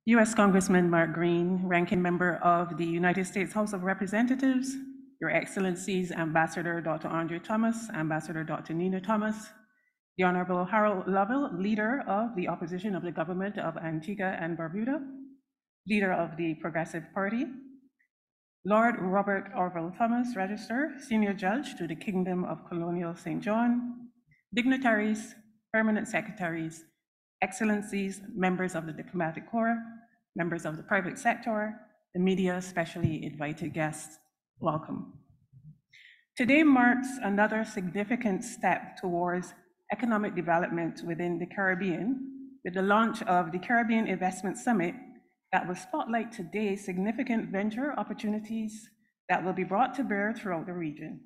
U.S. Congressman Mark Green, Ranking Member of the United States House of Representatives, Your Excellencies Ambassador Dr. Andre Thomas, Ambassador Dr. Nina Thomas, the Honorable Harold Lovell, Leader of the Opposition of the Government of Antigua and Barbuda, Leader of the Progressive Party, Lord Robert Orville Thomas, Register, Senior Judge to the Kingdom of Colonial St. John, dignitaries, permanent secretaries, excellencies, members of the diplomatic corps, members of the private sector, the media, especially invited guests, welcome. Today marks another significant step towards economic development within the Caribbean with the launch of the Caribbean Investment Summit that will spotlight today's significant venture opportunities that will be brought to bear throughout the region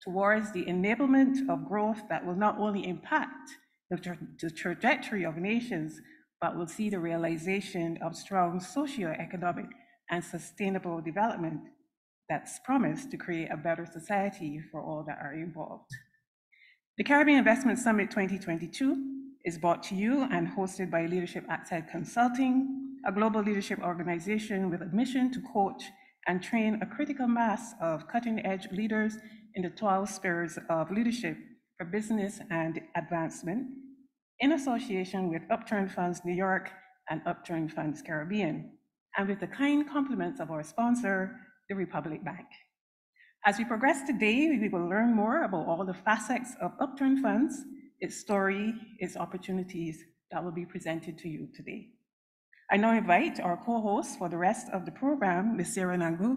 towards the enablement of growth that will not only impact the trajectory of nations, but will see the realization of strong socioeconomic and sustainable development that's promised to create a better society for all that are involved. The Caribbean Investment Summit 2022 is brought to you and hosted by Leadership Outside Consulting, a global leadership organization with a mission to coach and train a critical mass of cutting-edge leaders in the 12 spheres of leadership for business and advancement, in association with Upturn Funds New York and Upturn Funds Caribbean, and with the kind compliments of our sponsor, the Republic Bank. As we progress today, we will learn more about all the facets of Upturn Funds, its story, its opportunities that will be presented to you today. I now invite our co-host for the rest of the program, Ms. Sarah Nangu,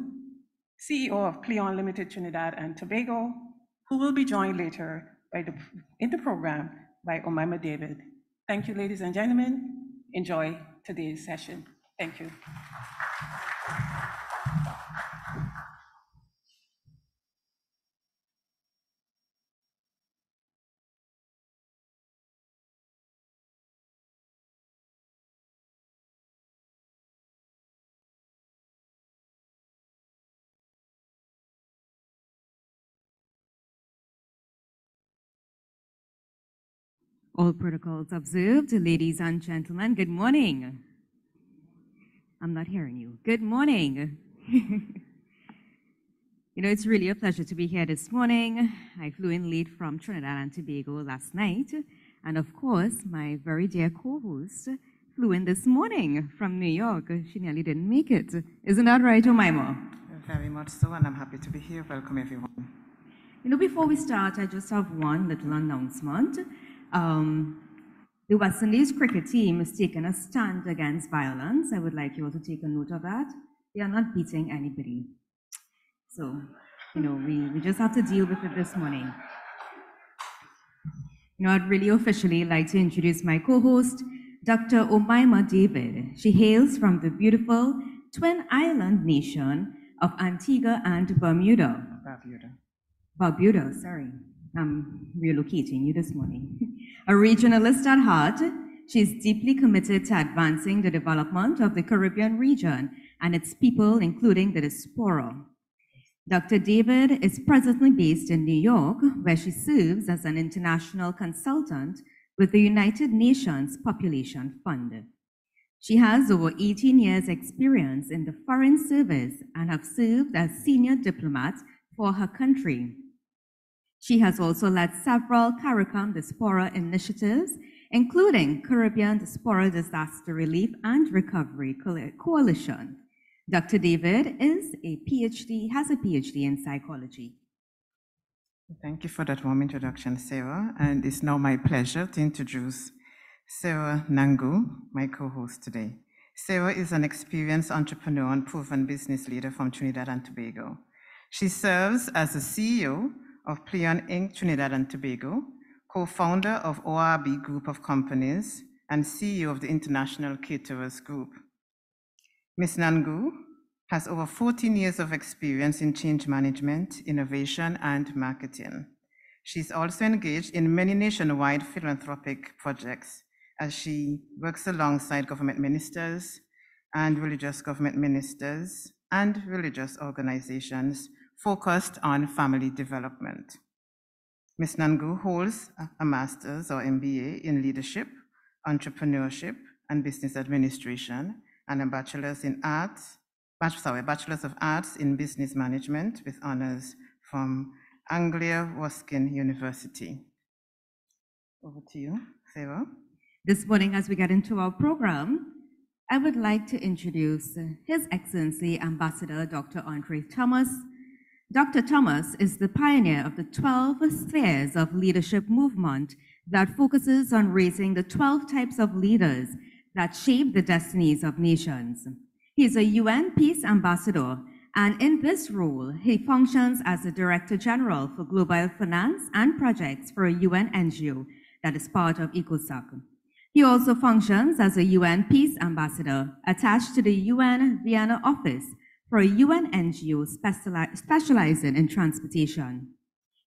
CEO of Pleon Limited Trinidad and Tobago, who will be joined later in the program by Omaima David. Thank you, ladies and gentlemen. Enjoy today's session. Thank you. All protocols observed. Ladies and gentlemen, good morning. I'm not hearing you. Good morning. It's really a pleasure to be here this morning. I flew in late from Trinidad and Tobago last night. And of course, my very dear co-host flew in this morning from New York. She nearly didn't make it. Isn't that right, Omaima? Very much so, and I'm happy to be here. Welcome, everyone. Before we start, I just have one little announcement. The West Indies cricket team is taking a stand against violence. I would like you all to take a note of that. They are not beating anybody. So, we just have to deal with it this morning. I'd really officially like to introduce my co-host, Dr. Omaima David. She hails from the beautiful twin island nation of Antigua and Bermuda. Barbuda, sorry. I'm relocating you this morning. A regionalist at heart, she's deeply committed to advancing the development of the Caribbean region and its people, including the diaspora. Dr. David is presently based in New York, where she serves as an international consultant with the United Nations Population Fund. She has over 18 years' experience in the Foreign Service and have served as senior diplomat for her country. She has also led several CARICOM diaspora initiatives, including Caribbean Diaspora Disaster Relief and Recovery Coalition. Dr. David has a PhD in psychology. Thank you for that warm introduction, Sarah. And it's now my pleasure to introduce Sarah Nangu, my co-host today. Sarah is an experienced entrepreneur and proven business leader from Trinidad and Tobago. She serves as the CEO of Pleon Inc. Trinidad and Tobago, co-founder of ORB Group of Companies, and CEO of the International Caterers Group. Ms. Nangu has over 14 years of experience in change management, innovation, and marketing. She's also engaged in many nationwide philanthropic projects as she works alongside government ministers and religious government ministers and religious organizations focused on family development. Ms. Nangu holds a master's or MBA in leadership, entrepreneurship, and business administration, and a bachelor's in arts, bachelor's of arts in business management with honors from Anglia Ruskin University. Over to you, Sarah. This morning, as we get into our program, I would like to introduce His Excellency Ambassador Dr. Andre Thomas. Dr. Thomas is the pioneer of the 12 Spheres of Leadership movement that focuses on raising the 12 types of leaders that shape the destinies of nations. He is a UN Peace Ambassador, and in this role, he functions as the Director General for Global Finance and Projects for a UN NGO that is part of ECOSOC. He also functions as a UN Peace Ambassador attached to the UN Vienna office for a UN NGO specializing in transportation.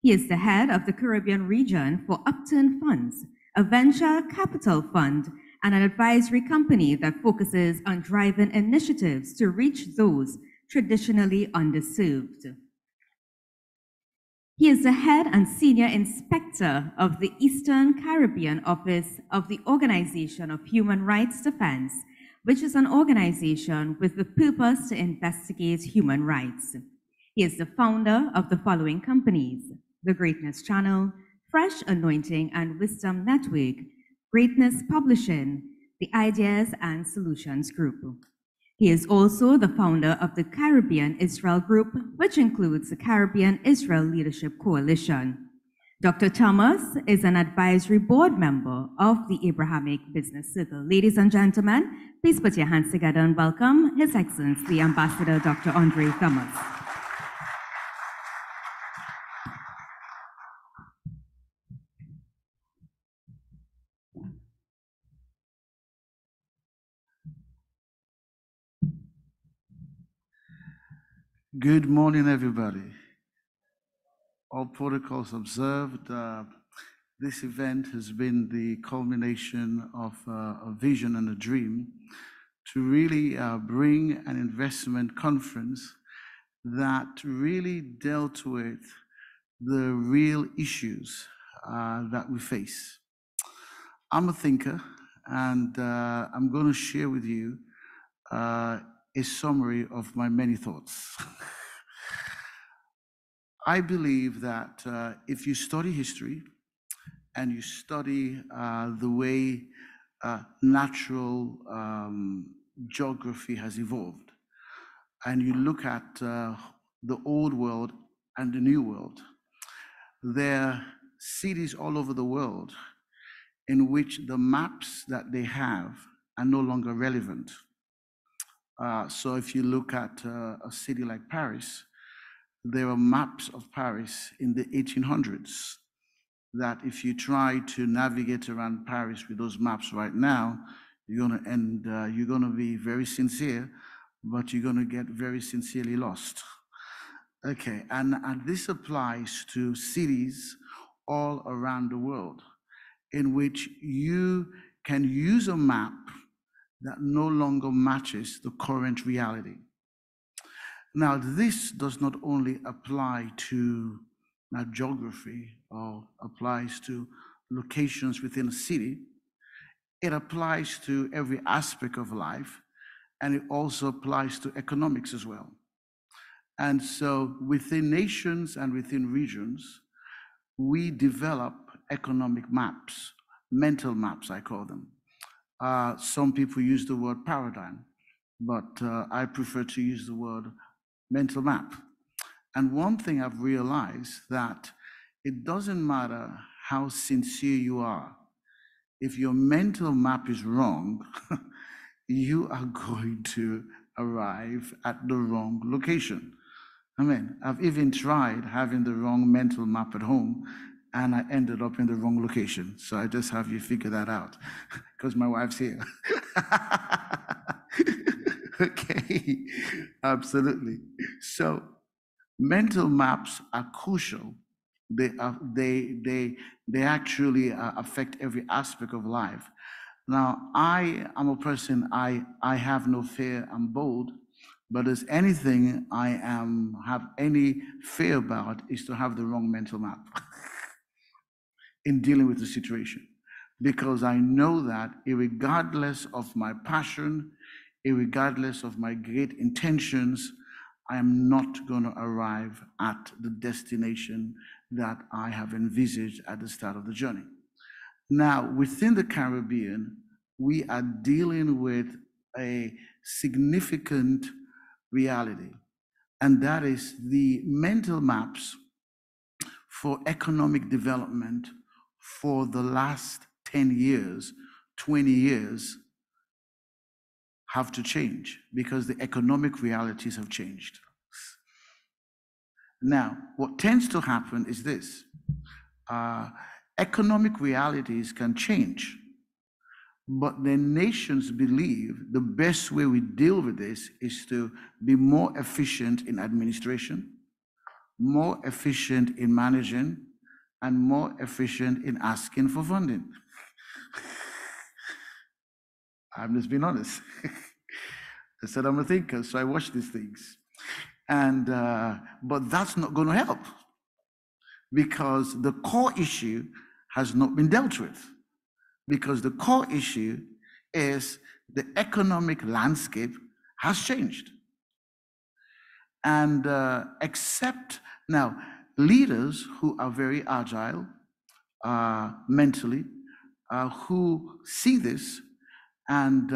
He is the head of the Caribbean region for Upturn Funds, a venture capital fund and an advisory company that focuses on driving initiatives to reach those traditionally underserved. He is the head and senior inspector of the Eastern Caribbean office of the Organization of Human Rights Defense, which is an organization with the purpose to investigate human rights. He is the founder of the following companies: The Greatness Channel, Fresh Anointing and Wisdom Network, Greatness Publishing, the Ideas and Solutions Group. He is also the founder of the Caribbean Israel Group, which includes the Caribbean Israel Leadership Coalition. Dr. Thomas is an advisory board member of the Abrahamic Business Circle. Ladies and gentlemen, please put your hands together and welcome His Excellency Ambassador Dr. Andre Thomas. Good morning, everybody. All protocols observed. This event has been the culmination of a vision and a dream to really bring an investment conference that really dealt with the real issues that we face. I'm a thinker, and I'm going to share with you a summary of my many thoughts. I believe that if you study history and you study the way natural geography has evolved, and you look at the old world and the new world, there are cities all over the world in which the maps that they have are no longer relevant. So if you look at a city like Paris, there are maps of Paris in the 1800s that if you try to navigate around Paris with those maps right now, you're going to be very sincere, but you're going to get very sincerely lost. Okay, and this applies to cities all around the world in which you can use a map that no longer matches the current reality. Now, this does not only apply to geography or applies to locations within a city, it applies to every aspect of life, and it also applies to economics as well. And so within nations and within regions, we develop economic maps, mental maps, I call them. Some people use the word paradigm, but I prefer to use the word mental map. And one thing I've realized that it doesn't matter how sincere you are. If your mental map is wrong, you are going to arrive at the wrong location. I mean, I've even tried having the wrong mental map at home, and I ended up in the wrong location. So I just have you figure that out, because my wife's here. Okay, absolutely. So mental maps are crucial. They actually affect every aspect of life. Now, I am a person, I have no fear, I'm bold, but as anything I have any fear about is to have the wrong mental map in dealing with the situation. Because I know that regardless of my passion, Irregardless of my great intentions, I am not going to arrive at the destination that I have envisaged at the start of the journey. Now, within the Caribbean, we are dealing with a significant reality, and that is the mental maps for economic development for the last 10 years, 20 years have to change because the economic realities have changed. Now, what tends to happen is this. Economic realities can change, but the nations believe the best way we deal with this is to be more efficient in administration, more efficient in managing, and more efficient in asking for funding. I'm just being honest. I said I'm a thinker, so I watch these things. And but that's not going to help because the core issue has not been dealt with. Because the core issue is the economic landscape has changed. And except now, leaders who are very agile mentally, who see this and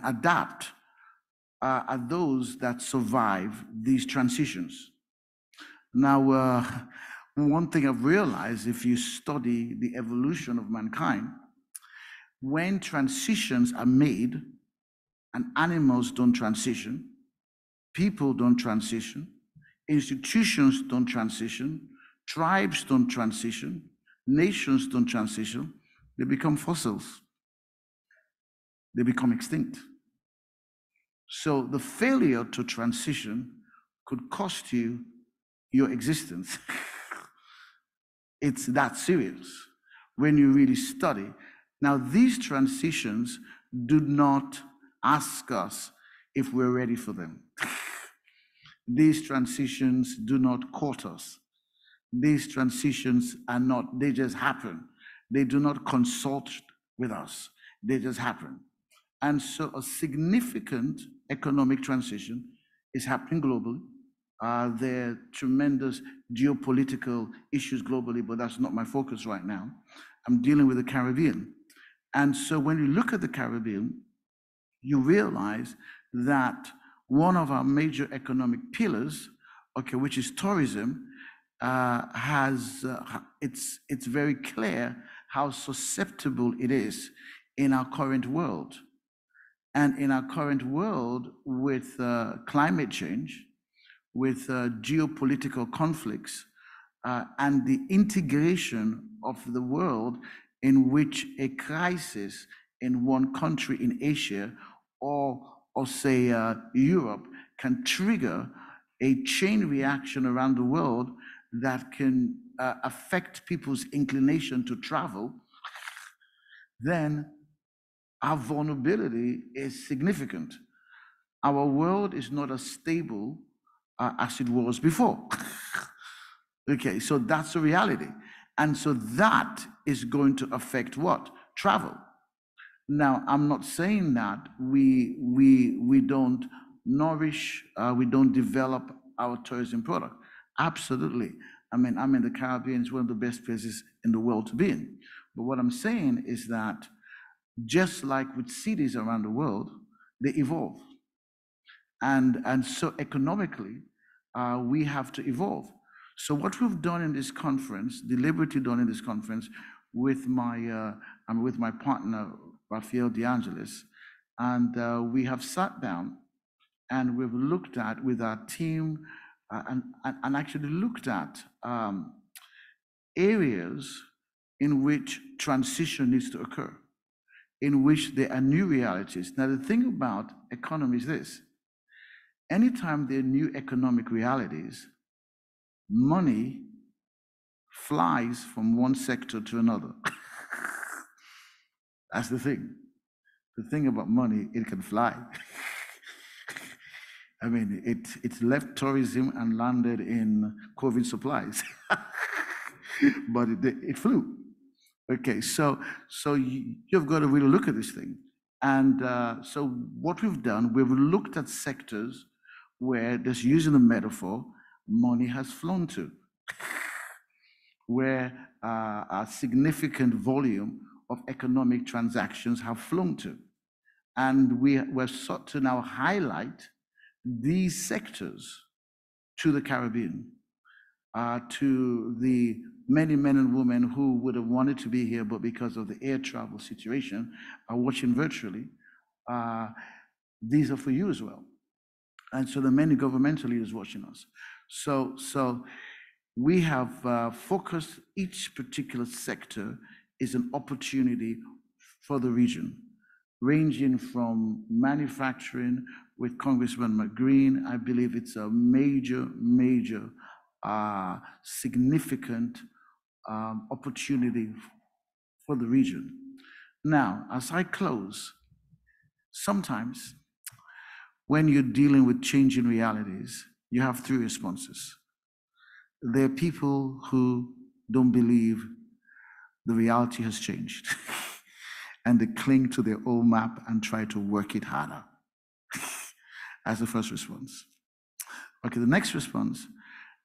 adapt, are those that survive these transitions. Now, one thing I've realized, if you study the evolution of mankind, when transitions are made, and animals don't transition, people don't transition, institutions don't transition, tribes don't transition, nations don't transition, they become fossils. They become extinct. So the failure to transition could cost you your existence. It's that serious when you really study. Now, these transitions do not ask us if we're ready for them. These transitions do not court us. These transitions are not, they just happen. They do not consult with us. They just happen. And so a significant economic transition is happening globally. There are tremendous geopolitical issues globally, but that's not my focus right now. I'm dealing with the Caribbean. And so when you look at the Caribbean, you realize that one of our major economic pillars, okay, which is tourism, it's very clear how susceptible it is in our current world. And in our current world, with climate change, with geopolitical conflicts, and the integration of the world in which a crisis in one country in Asia or say Europe can trigger a chain reaction around the world that can affect people's inclination to travel, then our vulnerability is significant. Our world is not as stable as it was before. Okay, so that's the reality. And so that is going to affect what? Travel. Now, I'm not saying that we don't nourish, we don't develop our tourism product. Absolutely. I mean, I'm in the Caribbean, it's one of the best places in the world to be in. But what I'm saying is that just like with cities around the world, they evolve. And so economically, we have to evolve. So what we've done in this conference, deliberately done in this conference, with my partner, Raphael DeAngelis, and we have sat down and we've looked at with our team and actually looked at areas in which transition needs to occur, in which there are new realities. Now, the thing about economy is this: anytime there are new economic realities, money flies from one sector to another. That's the thing. The thing about money, it can fly. I mean, it left tourism and landed in COVID supplies, but it flew. Okay, so you've got to really look at this thing. And so what we've done, we've looked at sectors where, just using the metaphor, money has flown to, where a significant volume of economic transactions have flown to. And we're sought to now highlight these sectors to the Caribbean, to the many men and women who would have wanted to be here, but because of the air travel situation, are watching virtually. These are for you as well. And so the many governmental leaders watching us. So we have focused each particular sector is an opportunity for the region, ranging from manufacturing with Congressman McGreen. I believe it's a major, significant opportunity for the region. Now, as I close, sometimes when you're dealing with changing realities, you have three responses. There are people who don't believe the reality has changed and they cling to their old map and try to work it harder. As the first response. Okay, the next response,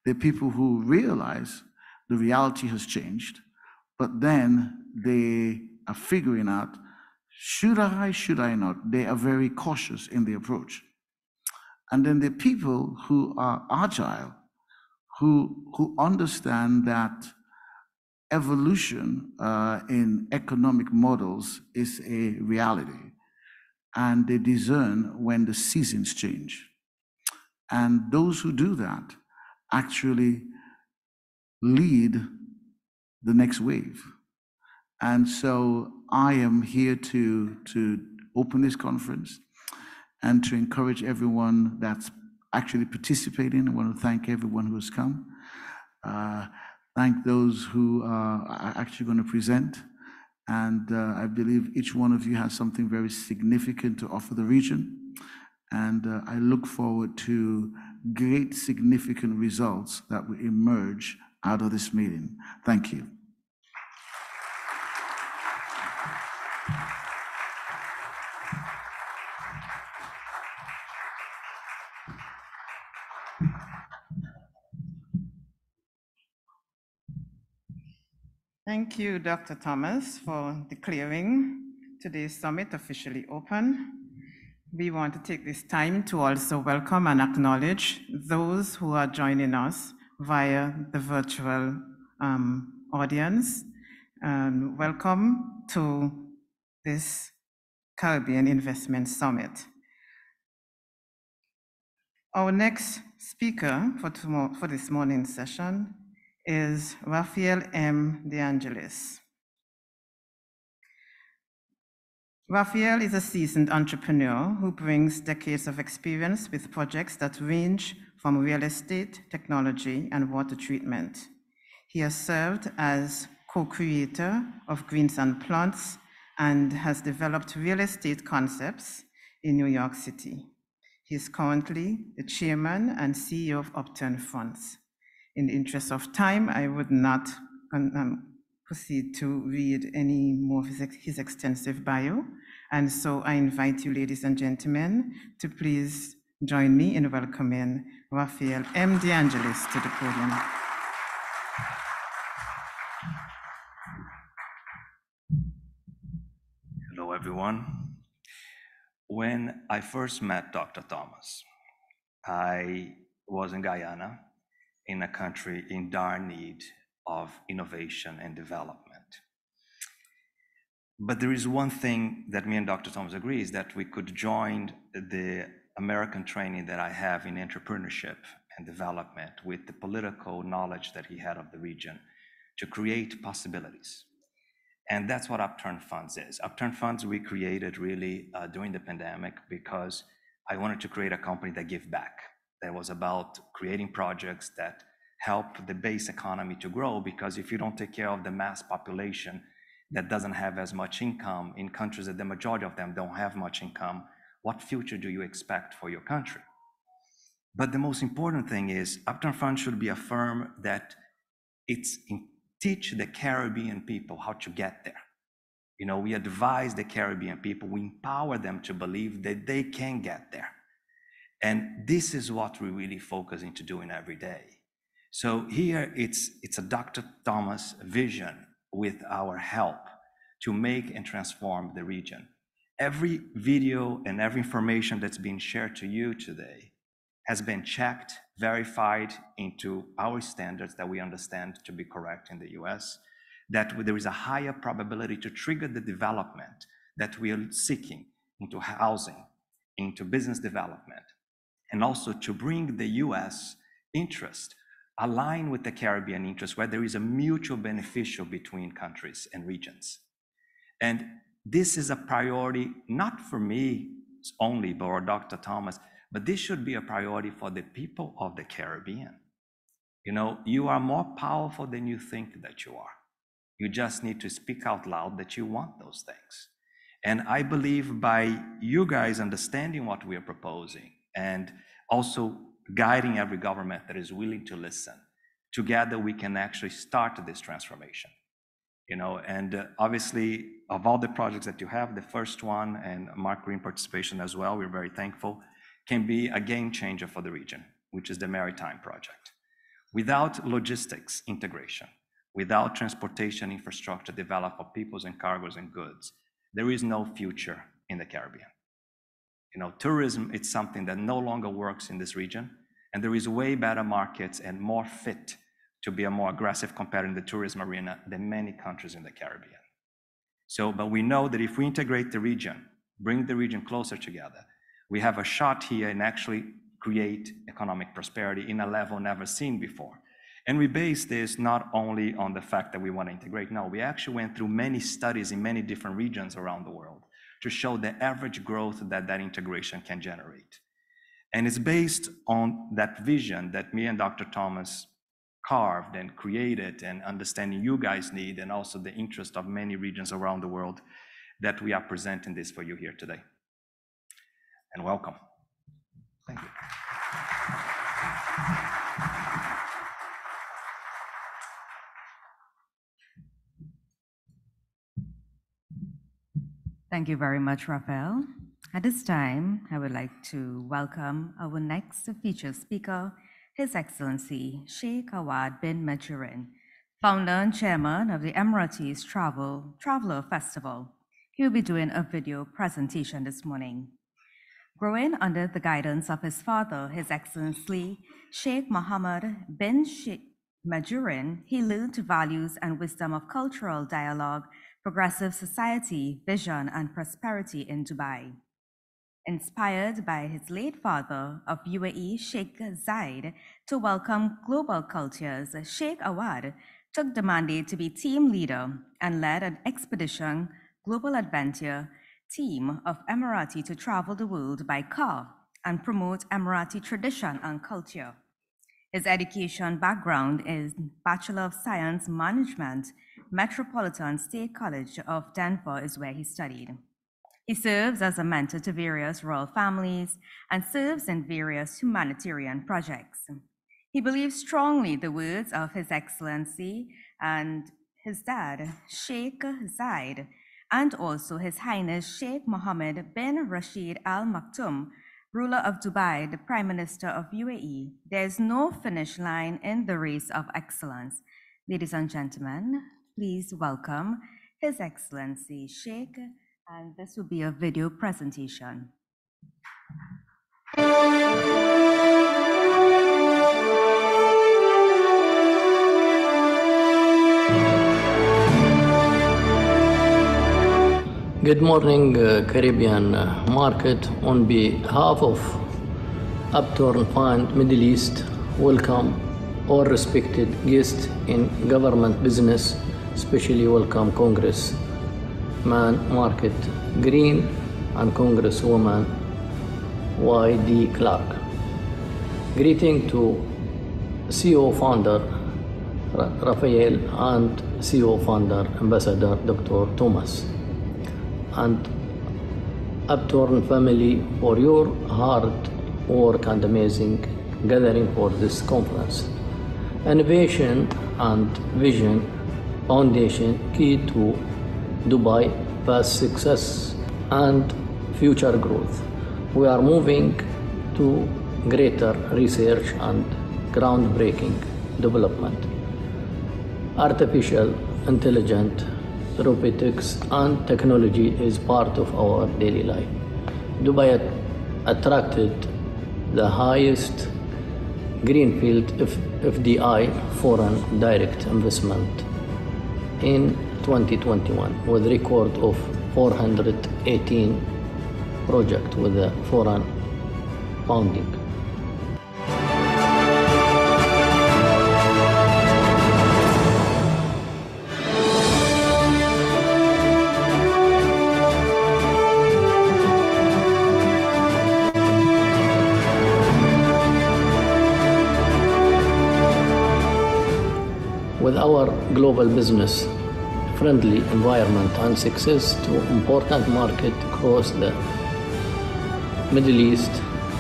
there are people who realize the reality has changed, but then they are figuring out, should I not? They are very cautious in the approach. And then there are people who are agile, who understand that evolution in economic models is a reality, and they discern when the seasons change. And those who do that actually lead the next wave. And so I am here to open this conference and to encourage everyone that's actually participating. I want to thank everyone who has come. Thank those who are actually going to present. And I believe each one of you has something very significant to offer the region. And I look forward to great significant results that will emerge out of this meeting. Thank you. Thank you, Dr. Thomas, for declaring today's summit officially open. We want to take this time to also welcome and acknowledge those who are joining us via the virtual audience. And welcome to this Caribbean Investment Summit. Our next speaker for this morning's session is Raphael M. De Angelis. Raphael is a seasoned entrepreneur who brings decades of experience with projects that range from real estate, technology, and water treatment. He has served as co-creator of Greens and Plants and has developed real estate concepts in New York City. He is currently the chairman and CEO of Upturn Funds. In the interest of time, I would not proceed to read any more of his extensive bio. And so I invite you, ladies and gentlemen, to please join me in welcoming Raphael M. De Angelis to the podium. Hello, everyone. When I first met Dr. Thomas, I was in Guyana, in a country in dire need of innovation and development. But there is one thing that me and Dr. Thomas agree is that we could join the American training that I have in entrepreneurship and development with the political knowledge that he had of the region to create possibilities. And that's what Upturn Funds is. Upturn Funds we created really during the pandemic because I wanted to create a company that give back. That was about creating projects that help the base economy to grow, because if you don't take care of the mass population that doesn't have as much income in countries that the majority of them don't have much income, what future do you expect for your country? But the most important thing is Upturn Fund should be a firm that teach the Caribbean people how to get there. You know, we advise the Caribbean people, we empower them to believe that they can get there. And this is what we're really focusing to doing every day. So here it's a Dr. Thomas vision with our help to make and transform the region. Every video and every information that's been shared to you today has been checked, verified into our standards that we understand to be correct in the US, that there is a higher probability to trigger the development that we are seeking into housing, into business development, and also to bring the US interest align with the Caribbean interest, where there is a mutual beneficial between countries and regions. And this is a priority, not for me only, but or Dr. Thomas, but this should be a priority for the people of the Caribbean. You know, you are more powerful than you think that you are. You just need to speak out loud that you want those things. And I believe by you guys understanding what we are proposing and also guiding every government that is willing to listen, together we can actually start this transformation. You know, and obviously of all the projects that you have, the first one, and Mark Green participation as well, we're very thankful, can be a game changer for the region, which is the Maritime Project. Without logistics integration, without transportation infrastructure developed for peoples and cargoes and goods, there is no future in the Caribbean. You know, tourism, it's something that no longer works in this region, and there is way better markets and more fit to be a more aggressive competitor in the tourism arena than many countries in the Caribbean. So, but we know that if we integrate the region, bring the region closer together, we have a shot here and actually create economic prosperity in a level never seen before. And we base this not only on the fact that we want to integrate, no, we actually went through many studies in many different regions around the world to show the average growth that that integration can generate. And it's based on that vision that me and Dr. Thomas carved and created, and understanding you guys need, and also the interest of many regions around the world, that we are presenting this for you here today. And welcome. Thank you. Thank you very much, Rafael. At this time, I would like to welcome our next featured speaker, His Excellency Sheikh Awad bin Majurin, founder and chairman of the Emirates Traveler Festival. He will be doing a video presentation this morning. Growing under the guidance of his father, His Excellency Sheikh Mohammed bin Majurin, he learned values and wisdom of cultural dialogue, progressive society, vision, and prosperity in Dubai. Inspired by his late father of UAE, Sheikh Zayed, to welcome global cultures, Sheikh Awad took the mandate to be team leader and led an expedition global adventure team of Emirati to travel the world by car and promote Emirati tradition and culture. His education background is Bachelor of Science Management, Metropolitan State College of Denver is where he studied. He serves as a mentor to various royal families and serves in various humanitarian projects. He believes strongly the words of His Excellency and his dad, Sheikh Zayed, and also His Highness Sheikh Mohammed bin Rashid Al Maktoum, ruler of Dubai, the Prime Minister of UAE. There is no finish line in the race of excellence. Ladies and gentlemen, please welcome His Excellency Sheikh, and this will be a video presentation. Good morning, Caribbean market. On behalf of Upturn Fund Middle East, welcome all respected guests in government business, especially welcome Congressman Market Green and Congresswoman Y.D. Clark. Greeting to CEO founder Rafael and CEO founder Ambassador Dr. Thomas, and Upturn family for your hard work and amazing gathering for this conference. Innovation and Vision Foundation, key to Dubai past success and future growth. We are moving to greater research and groundbreaking development. Artificial intelligence, robotics, and technology is part of our daily life. Dubai attracted the highest greenfield FDI, foreign direct investment, in 2021 with a record of 418 projects with a foreign funding. With our global business friendly environment and success to important markets across the Middle East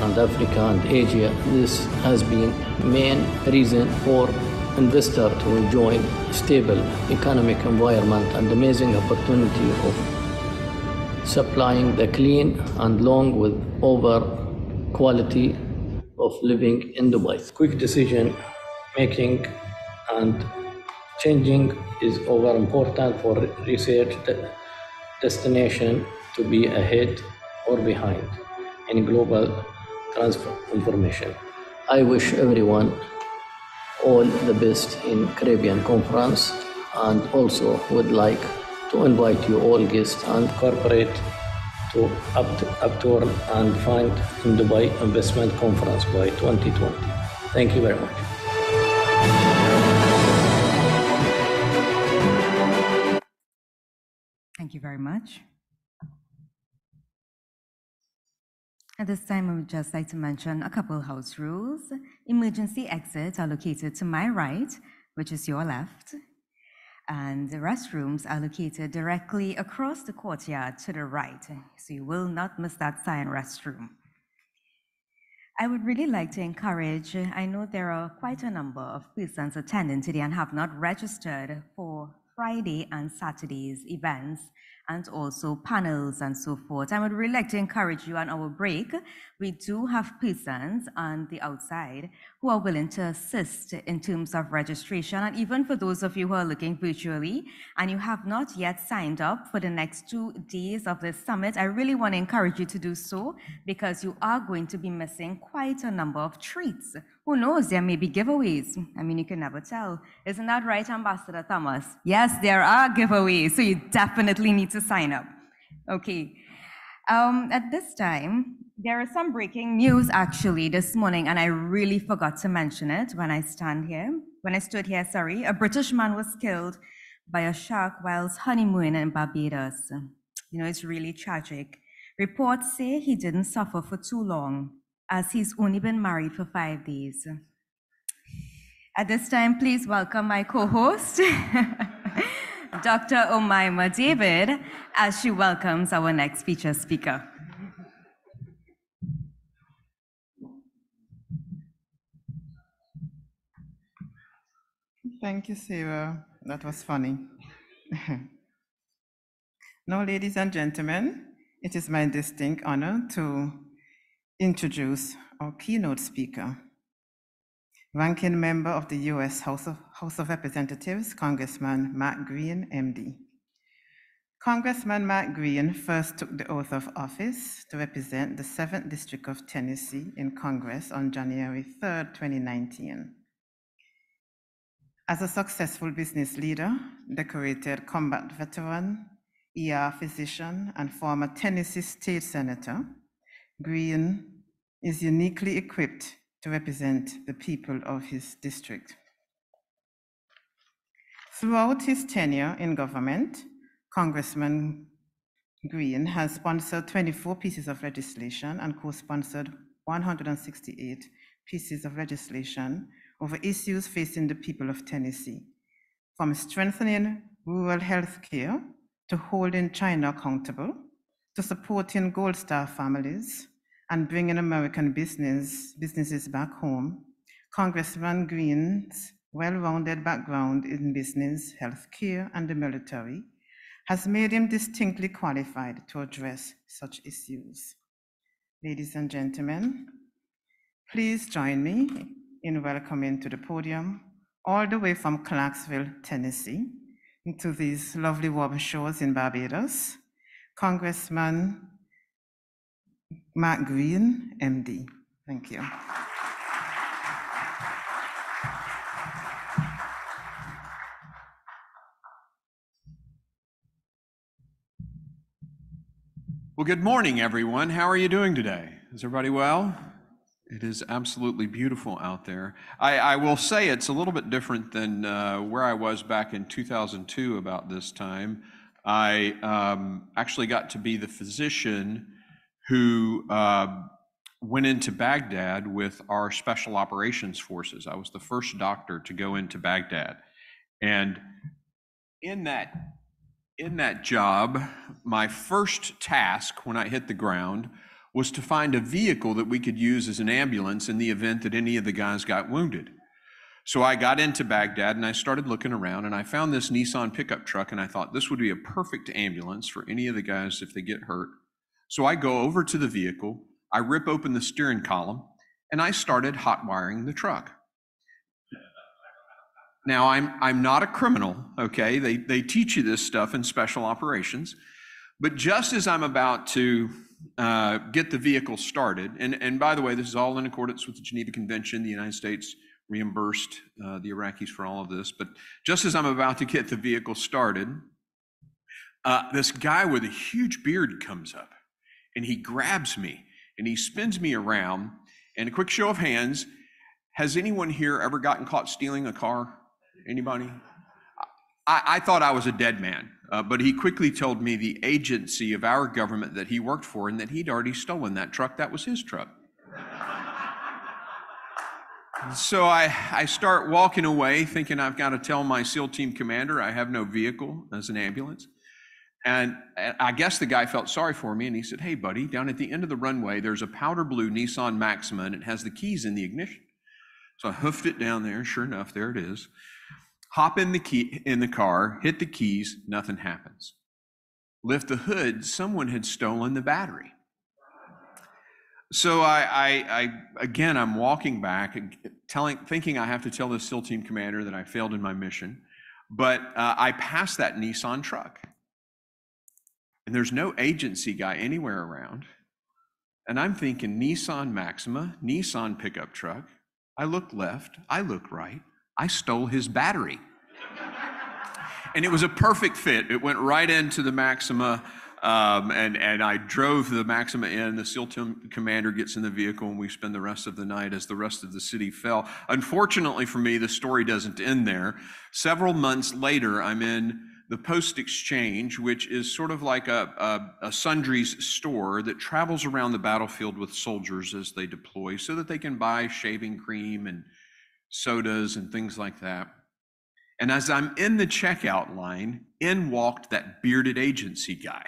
and Africa and Asia, this has been main reason for investors to enjoy stable economic environment and amazing opportunity of supplying the clean and long with over quality of living in Dubai. Quick decision making and changing is over important for research destination to be ahead or behind in global transformation. I wish everyone all the best in Caribbean Conference, and also would like to invite you all guests and corporate to upturn and find in Dubai Investment Conference by 2020. Thank you very much. Thank you very much. At this time, I would just like to mention a couple house rules. Emergency exits are located to my right, which is your left, and the restrooms are located directly across the courtyard to the right, so you will not miss that sign restroom. I would really like to encourage, I know there are quite a number of persons attending today and have not registered for Friday and Saturday's events and also panels and so forth. I would really like to encourage you on our break. We do have persons on the outside who are willing to assist in terms of registration. And even for those of you who are looking virtually and you have not yet signed up for the next 2 days of the summit, I really want to encourage you to do so because you are going to be missing quite a number of treats. Who knows, there may be giveaways. I mean, you can never tell. Isn't that right, Ambassador Thomas? Yes, there are giveaways, so you definitely need to sign up. Okay. At this time, there is some breaking news actually this morning, and I really forgot to mention it when I stood here, sorry. A British man was killed by a shark whilst honeymooning in Barbados. You know, it's really tragic. Reports say he didn't suffer for too long, as he's only been married for 5 days. At this time, please welcome my co-host, Dr. Umaima David, as she welcomes our next feature speaker. Thank you, Sarah. That was funny. Now, ladies and gentlemen, it is my distinct honor to introduce our keynote speaker, ranking member of the U.S. House of Representatives, Congressman Matt Green, MD. Congressman Matt Green first took the oath of office to represent the 7th District of Tennessee in Congress on January 3rd, 2019. As a successful business leader, decorated combat veteran, ER physician, and former Tennessee State Senator, Green is uniquely equipped to represent the people of his district. Throughout his tenure in government, Congressman Green has sponsored 24 pieces of legislation and co-sponsored 168 pieces of legislation over issues facing the people of Tennessee, from strengthening rural health care to holding China accountable, to supporting Gold Star families and bringing American businesses back home. Congressman Green's well-rounded background in business, healthcare, and the military has made him distinctly qualified to address such issues. Ladies and gentlemen, please join me in welcoming to the podium, all the way from Clarksville, Tennessee, into these lovely warm shores in Barbados, Congressman Mark Green, MD. Thank you. Well, good morning, everyone. How are you doing today? Is everybody well? It is absolutely beautiful out there. I will say it's a little bit different than where I was back in 2002 about this time. I actually got to be the physician who went into Baghdad with our special operations forces. I was the first doctor to go into Baghdad. And in that job, my first task when I hit the ground was to find a vehicle that we could use as an ambulance in the event that any of the guys got wounded. So I got into Baghdad and I started looking around and I found this Nissan pickup truck and I thought this would be a perfect ambulance for any of the guys if they get hurt. So I go over to the vehicle, I rip open the steering column, and I started hot wiring the truck. Now, I'm not a criminal, okay? They teach you this stuff in special operations. But just as I'm about to get the vehicle started, and by the way, this is all in accordance with the Geneva Convention. The United States reimbursed the Iraqis for all of this. But just as I'm about to get the vehicle started, this guy with a huge beard comes up, and he grabs me, and he spins me around. And a quick show of hands, has anyone here ever gotten caught stealing a car? Anybody? I thought I was a dead man, but he quickly told me the agency of our government that he worked for and that he'd already stolen that truck. That was his truck. So I start walking away thinking I've got to tell my SEAL team commander I have no vehicle as an ambulance. And I guess the guy felt sorry for me and he said, "Hey buddy, down at the end of the runway, there's a powder blue Nissan Maxima and it has the keys in the ignition." So I hoofed it down there. Sure enough, there it is. Hop in the car, hit the keys, nothing happens. Lift the hood, someone had stolen the battery. So I'm walking back, thinking I have to tell the SEAL team commander that I failed in my mission, but I passed that Nissan truck. And there's no agency guy anywhere around. And I'm thinking Nissan Maxima, Nissan pickup truck. I look left, I look right. I stole his battery. And it was a perfect fit. It went right into the Maxima, and I drove the Maxima in. The SEAL team commander gets in the vehicle, and we spend the rest of the night as the rest of the city fell. Unfortunately for me, the story doesn't end there. Several months later, I'm in the Post Exchange, which is sort of like a sundries store that travels around the battlefield with soldiers as they deploy so that they can buy shaving cream and sodas and things like that. And as I'm in the checkout line, in walked that bearded agency guy.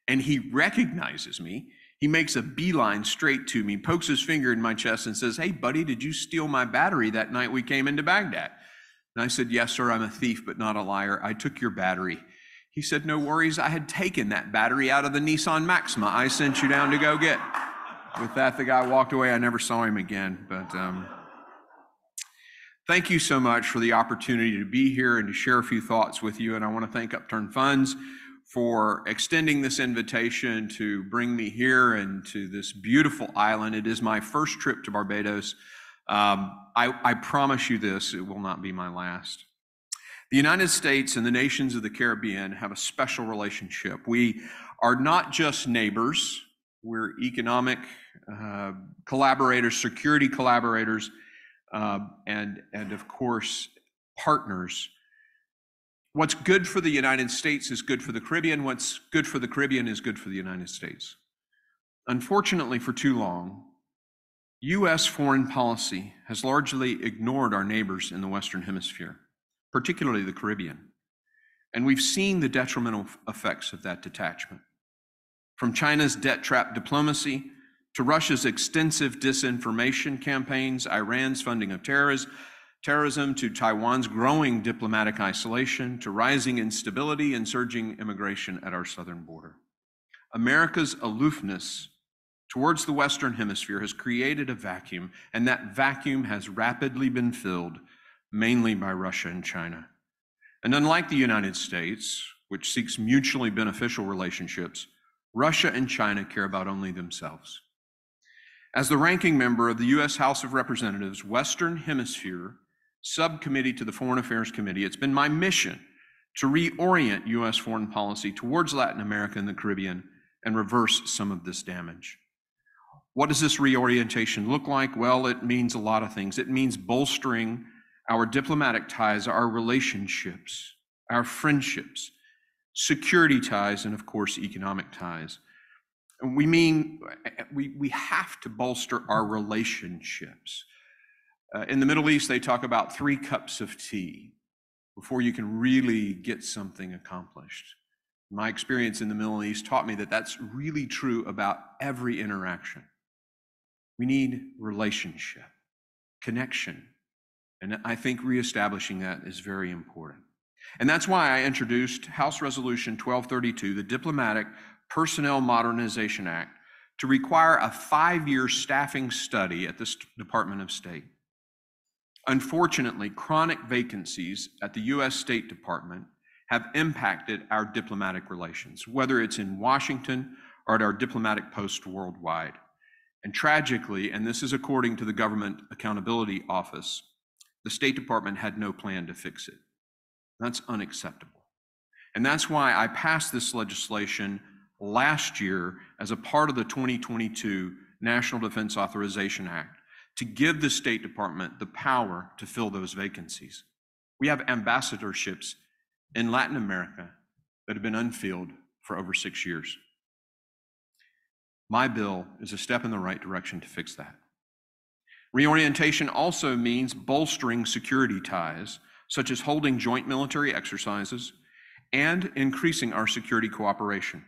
And he recognizes me. He makes a beeline straight to me, pokes his finger in my chest and says, "Hey buddy, did you steal my battery that night we came into Baghdad?" And I said, "Yes, sir, I'm a thief, but not a liar. I took your battery." He said, "No worries. I had taken that battery out of the Nissan Maxima I sent you down to go get." With that, the guy walked away. I never saw him again. But thank you so much for the opportunity to be here and to share a few thoughts with you. And I want to thank Upturn Funds for extending this invitation to bring me here and to this beautiful island. It is my first trip to Barbados. I promise you this, it will not be my last. The United States and the nations of the Caribbean have a special relationship. We are not just neighbors, we're economic collaborators, security collaborators, and of course, partners. What's good for the United States is good for the Caribbean. What's good for the Caribbean is good for the United States. Unfortunately, for too long, U.S. foreign policy has largely ignored our neighbors in the Western Hemisphere, particularly the Caribbean. And we've seen the detrimental effects of that detachment. From China's debt trap diplomacy to Russia's extensive disinformation campaigns, Iran's funding of terrorism, terrorism to Taiwan's growing diplomatic isolation to rising instability and surging immigration at our southern border. America's aloofness towards the Western Hemisphere has created a vacuum, and that vacuum has rapidly been filled mainly by Russia and China. And unlike the United States, which seeks mutually beneficial relationships, Russia and China care about only themselves. As the ranking member of the U.S. House of Representatives Western Hemisphere Subcommittee to the Foreign Affairs Committee, it's been my mission to reorient U.S. foreign policy towards Latin America and the Caribbean and reverse some of this damage. What does this reorientation look like? Well, it means a lot of things. It means bolstering our diplomatic ties, our relationships, our friendships, security ties, and of course, economic ties. And we have to bolster our relationships. In the Middle East, they talk about 3 cups of tea before you can really get something accomplished. My experience in the Middle East taught me that that's really true about every interaction. We need relationship, connection, and I think reestablishing that is very important. And that's why I introduced House Resolution 1232, the Diplomatic Personnel Modernization Act, to require a 5-year staffing study at the Department of State. Unfortunately, chronic vacancies at the U.S. State Department have impacted our diplomatic relations, whether it's in Washington or at our diplomatic posts worldwide. And tragically, and this is according to the Government Accountability Office, the State Department had no plan to fix it. That's unacceptable. And that's why I passed this legislation last year as a part of the 2022 National Defense Authorization Act to give the State Department the power to fill those vacancies. We have ambassadorships in Latin America that have been unfilled for over 6 years. My bill is a step in the right direction to fix that. Reorientation also means bolstering security ties, such as holding joint military exercises and increasing our security cooperation.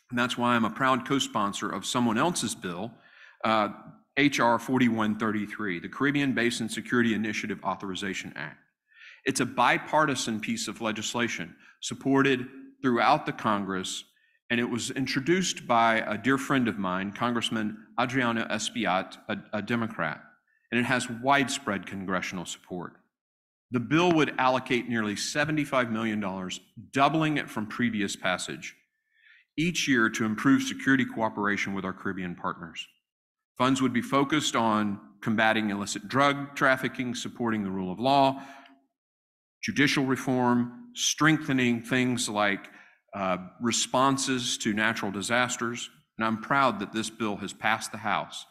And that's why I'm a proud co-sponsor of someone else's bill, HR 4133, the Caribbean Basin Security Initiative Authorization Act. It's a bipartisan piece of legislation supported throughout the Congress, and it was introduced by a dear friend of mine, Congressman Adriano Espiat, a Democrat, and it has widespread congressional support. The bill would allocate nearly $75 million, doubling it from previous passage, each year to improve security cooperation with our Caribbean partners. Funds would be focused on combating illicit drug trafficking, supporting the rule of law, judicial reform, strengthening things like responses to natural disasters. And I'm proud that this bill has passed the House.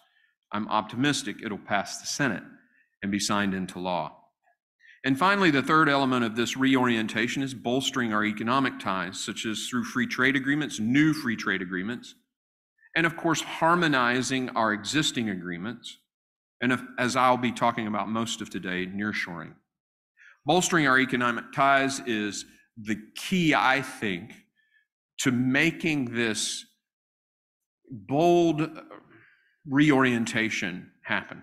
I'm optimistic it'll pass the Senate and be signed into law. And finally, the third element of this reorientation is bolstering our economic ties, such as through free trade agreements, new free trade agreements, and of course, harmonizing our existing agreements, and as I'll be talking about most of today, nearshoring. Bolstering our economic ties is the key, I think, to making this bold reorientation happen.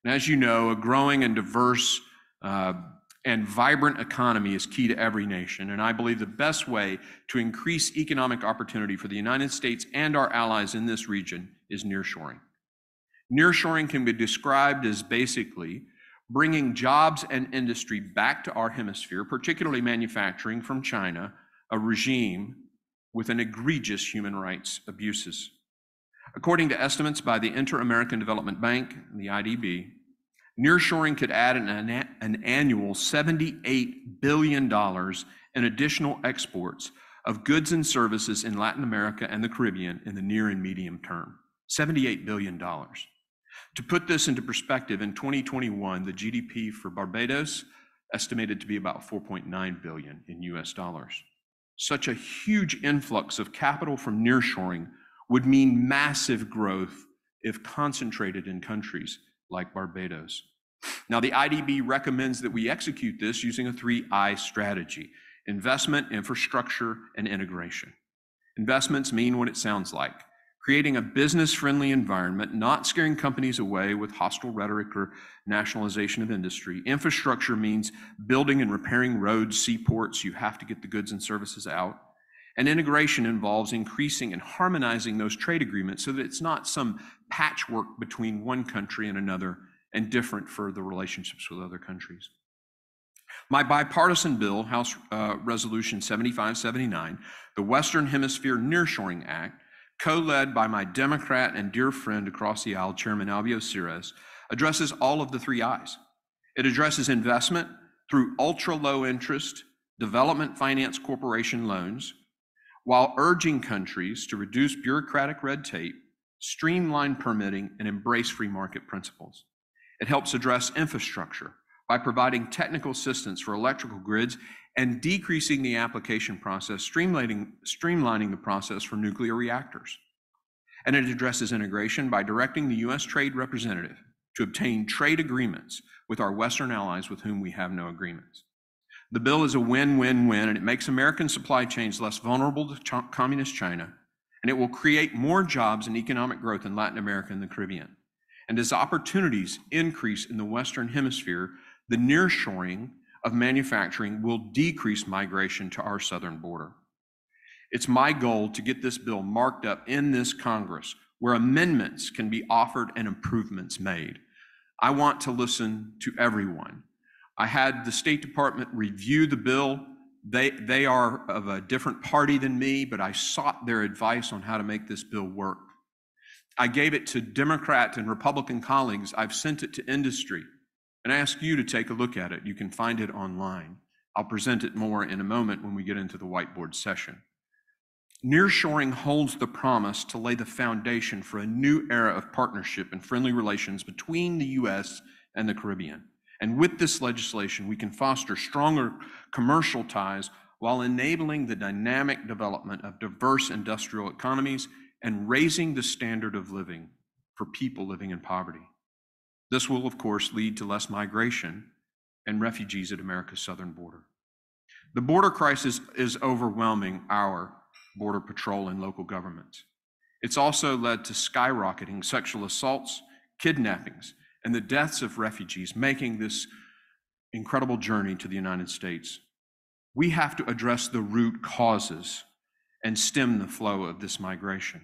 And as you know, a growing and diverse and vibrant economy is key to every nation, and I believe the best way to increase economic opportunity for the United States and our allies in this region is nearshoring. Nearshoring can be described as basically bringing jobs and industry back to our hemisphere, particularly manufacturing from China, a regime with an egregious human rights abuses. According to estimates by the Inter-American Development Bank, the IDB, nearshoring could add an annual $78 billion in additional exports of goods and services in Latin America and the Caribbean in the near and medium term. $78 billion. To put this into perspective, in 2021, the GDP for Barbados estimated to be about $4.9 billion in US dollars. Such a huge influx of capital from nearshoring would mean massive growth if concentrated in countries like Barbados. Now, the IDB recommends that we execute this using a 3I strategy: investment, infrastructure, and integration. Investments mean what it sounds like: creating a business-friendly environment, not scaring companies away with hostile rhetoric or nationalization of industry. Infrastructure means building and repairing roads, seaports. You have to get the goods and services out. And integration involves increasing and harmonizing those trade agreements so that it's not some patchwork between one country and another and different for the relationships with other countries. My bipartisan bill, House Resolution 7579, the Western Hemisphere Nearshoring Act, co-led by my Democrat and dear friend across the aisle, Chairman Albio Sires, addresses all of the three I's. It addresses investment through ultra-low interest development finance corporation loans, while urging countries to reduce bureaucratic red tape, streamline permitting, and embrace free market principles. It helps address infrastructure by providing technical assistance for electrical grids and decreasing the application process, streamlining the process for nuclear reactors. And it addresses integration by directing the U.S. Trade Representative to obtain trade agreements with our Western allies with whom we have no agreements. The bill is a win-win-win, and it makes American supply chains less vulnerable to communist China, and it will create more jobs and economic growth in Latin America and the Caribbean. And as opportunities increase in the Western Hemisphere, the nearshoring of manufacturing will decrease migration to our southern border. It's my goal to get this bill marked up in this Congress where amendments can be offered and improvements made. I want to listen to everyone. I had the State Department review the bill. They are of a different party than me, but I sought their advice on how to make this bill work. I gave it to Democrat and Republican colleagues. I've sent it to industry, and I ask you to take a look at it. You can find it online. I'll present it more in a moment when we get into the whiteboard session. Nearshoring holds the promise to lay the foundation for a new era of partnership and friendly relations between the U.S. and the Caribbean. And with this legislation, we can foster stronger commercial ties while enabling the dynamic development of diverse industrial economies and raising the standard of living for people living in poverty. This will, of course, lead to less migration and refugees at America's southern border. The border crisis is overwhelming our Border Patrol and local governments. It's also led to skyrocketing sexual assaults, kidnappings, and the deaths of refugees, making this incredible journey to the United States. We have to address the root causes and stem the flow of this migration.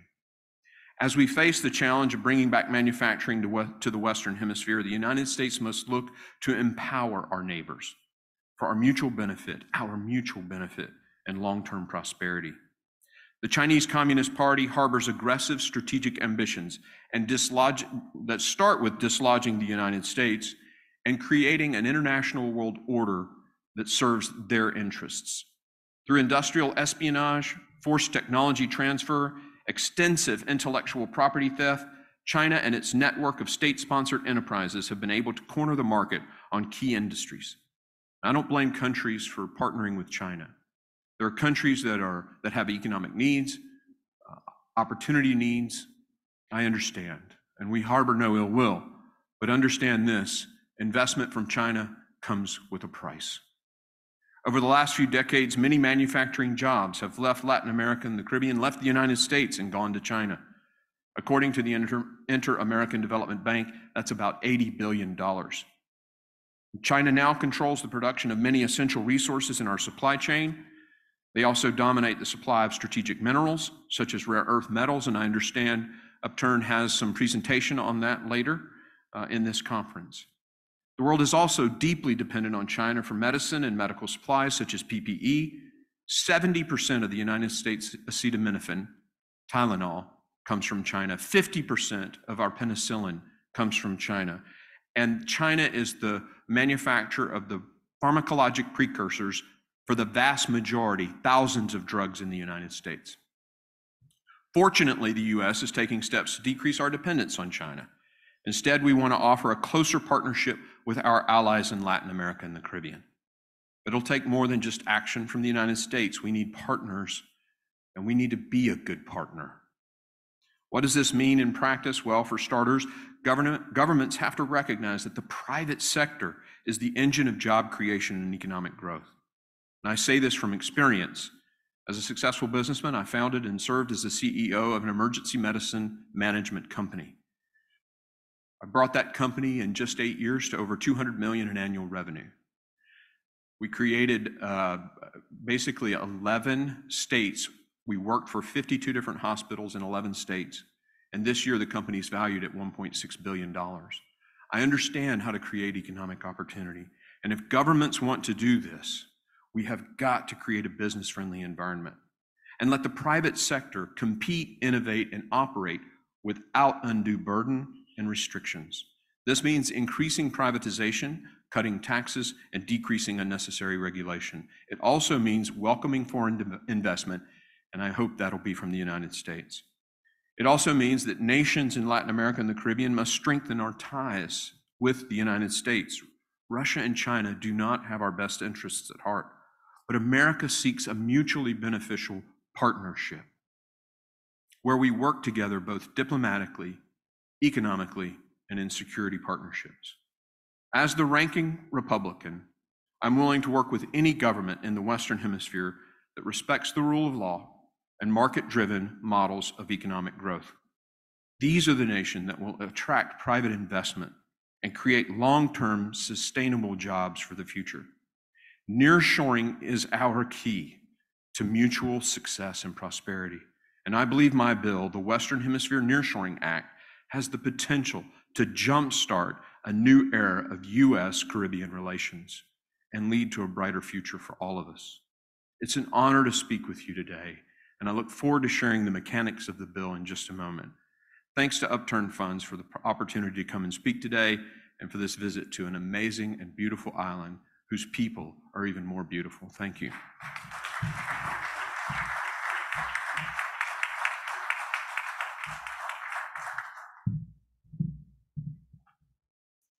As we face the challenge of bringing back manufacturing to the Western Hemisphere, the United States must look to empower our neighbors for our mutual benefit and long-term prosperity. The Chinese Communist Party harbors aggressive strategic ambitions and that start with dislodging the United States and creating an international world order that serves their interests. Through industrial espionage, forced technology transfer, extensive intellectual property theft, China and its network of state-sponsored enterprises have been able to corner the market on key industries. I don't blame countries for partnering with China. There are countries that have economic needs, opportunity needs. I understand, and we harbor no ill will, but understand this, investment from China comes with a price. Over the last few decades, many manufacturing jobs have left Latin America and the Caribbean, left the United States and gone to China. According to the Inter-American Development Bank, that's about $80 billion. China now controls the production of many essential resources in our supply chain. They also dominate the supply of strategic minerals, such as rare earth metals, and I understand Upturn has some presentation on that later in this conference. The world is also deeply dependent on China for medicine and medical supplies, such as PPE. 70% of the United States acetaminophen, Tylenol, comes from China. 50% of our penicillin comes from China. And China is the manufacturer of the pharmacologic precursors for the vast majority, thousands of drugs in the United States. Fortunately, the U.S. is taking steps to decrease our dependence on China. Instead, we want to offer a closer partnership with our allies in Latin America and the Caribbean. It'll take more than just action from the United States. We need partners, and we need to be a good partner. What does this mean in practice? Well, for starters, governments have to recognize that the private sector is the engine of job creation and economic growth. And I say this from experience. As a successful businessman, I founded and served as the CEO of an emergency medicine management company. I brought that company in just 8 years to over 200 million in annual revenue. We created basically 11 states. We worked for 52 different hospitals in 11 states. And this year, the company is valued at $1.6 billion. I understand how to create economic opportunity. And if governments want to do this, we have got to create a business-friendly environment and let the private sector compete, innovate, and operate without undue burden and restrictions. This means increasing privatization, cutting taxes, and decreasing unnecessary regulation. It also means welcoming foreign investment, and I hope that'll be from the United States. It also means that nations in Latin America and the Caribbean must strengthen our ties with the United States. Russia and China do not have our best interests at heart, but America seeks a mutually beneficial partnership where we work together both diplomatically, economically, and in security partnerships. As the ranking Republican, I'm willing to work with any government in the Western Hemisphere that respects the rule of law and market-driven models of economic growth. These are the nations that will attract private investment and create long-term sustainable jobs for the future. Nearshoring is our key to mutual success and prosperity. And I believe my bill, the Western Hemisphere Nearshoring Act, has the potential to jumpstart a new era of U.S.-Caribbean relations and lead to a brighter future for all of us. It's an honor to speak with you today, and I look forward to sharing the mechanics of the bill in just a moment. Thanks to Upturn Funds for the opportunity to come and speak today and for this visit to an amazing and beautiful island whose people are even more beautiful. Thank you.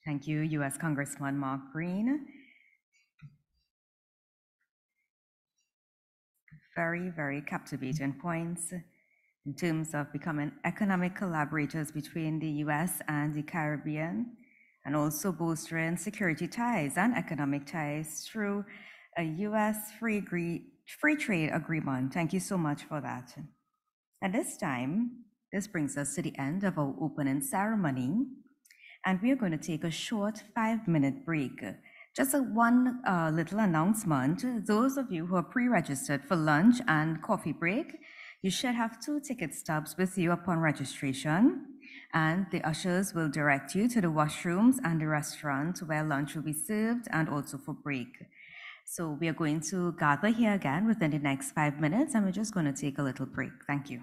Thank you, U.S. Congressman Mark Green. Very, very captivating points in terms of becoming economic collaborators between the U.S. and the Caribbean, and also bolstering security ties and economic ties through a U.S. free trade agreement. Thank you so much for that. At this time, this brings us to the end of our opening ceremony, and we are going to take a short 5-minute break. Just one little announcement. Those of you who are pre-registered for lunch and coffee break, you should have 2 ticket stubs with you upon registration, and the ushers will direct you to the washrooms and the restaurant where lunch will be served and also for break. So we are going to gather here again within the next 5 minutes, and we're just going to take a little break. Thank you.